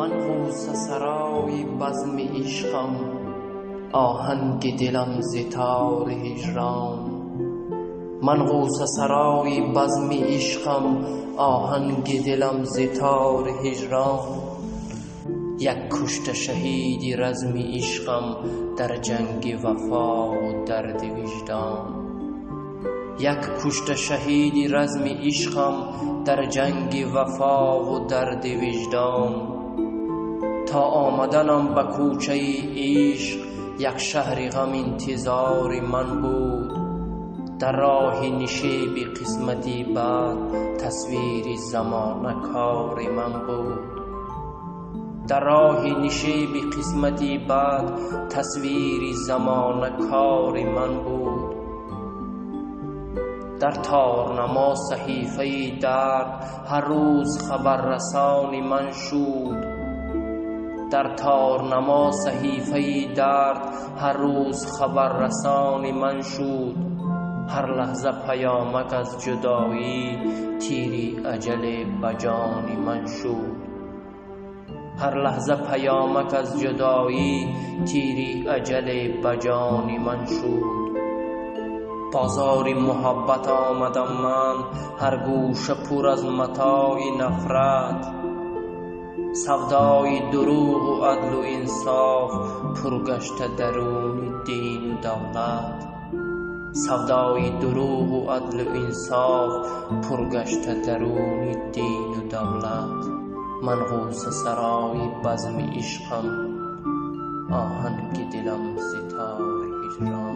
من غوصه سرای بزم عشقم، آهنگ دلم ز تار هجران. من غوصه سرای بزم عشقم، آهنگ دلم ز تار هجران. یک کشته شهید رزم عشقم، در جنگ وفا و درد وجدان. یک کشته شهید رزم عشقم، در جنگ وفا و درد وجدان. تا آمدنم به کوچه عشق، یک شهر غم انتظار من بود. در راه نشیب قسمتی بعد، تصویر زمانه کار من بود. در راه نشیب قسمتی بعد، تصویر زمانه کار من بود. در تارنما صحیفه درد، هر روز خبر رسان من شد. در تارنما صحیفه درد، هر روز خبر رسان من شد. هر لحظه پیامک از جدایی، تیری اجل بجان من شد. هر لحظه پیامک از جدایی، تیری اجل بجان من شد. بازار محبت آمدم من، هر گوشه پر از متاع نفرت. سودای دروغ و عدل و انصاف، پرگشته درون دین و دولت. سودای دروغ و عدل و انصاف، پرگشته درون دین و دولت. من غوصه سرای بزم عشقم، آهنگ دلم ز تار هجران.